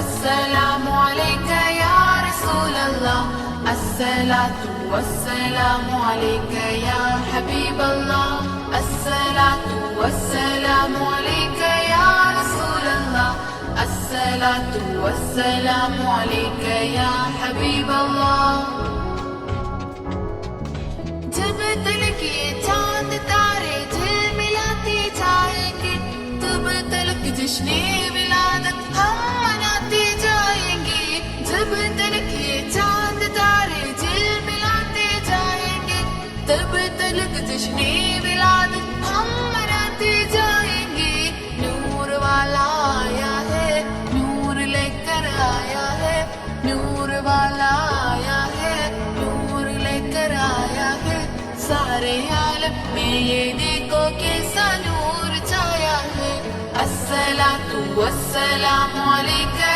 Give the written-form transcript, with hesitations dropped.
वस्सलामु अलैका या रसूल अल्लाह, अस्सलातु वस्सलामु अलैका या हबीब अल्लाह, अस्सलातु वस्सलामु अलैका या रसूल अल्लाह, अस्सलातु वस्सलामु अलैका या हबीब अल्लाह। जब तलक ये चांद तारे झिलमिलाते जाएंगे, तब तलक जश्ने विलादत हम मनाते जाएंगे। जब तलक ये चांद तारे झिलमिलाते जाएंगे, तब तलक जश्ने विलादत हम मनाते जाएंगे। नूर वाला आया है, नूर लेकर आया है, नूर वाला आया है, नूर लेकर आया है। सारे आलम में ये देखो कैसा नूर छाया है। अस्सलातु वस्सलामु अलैका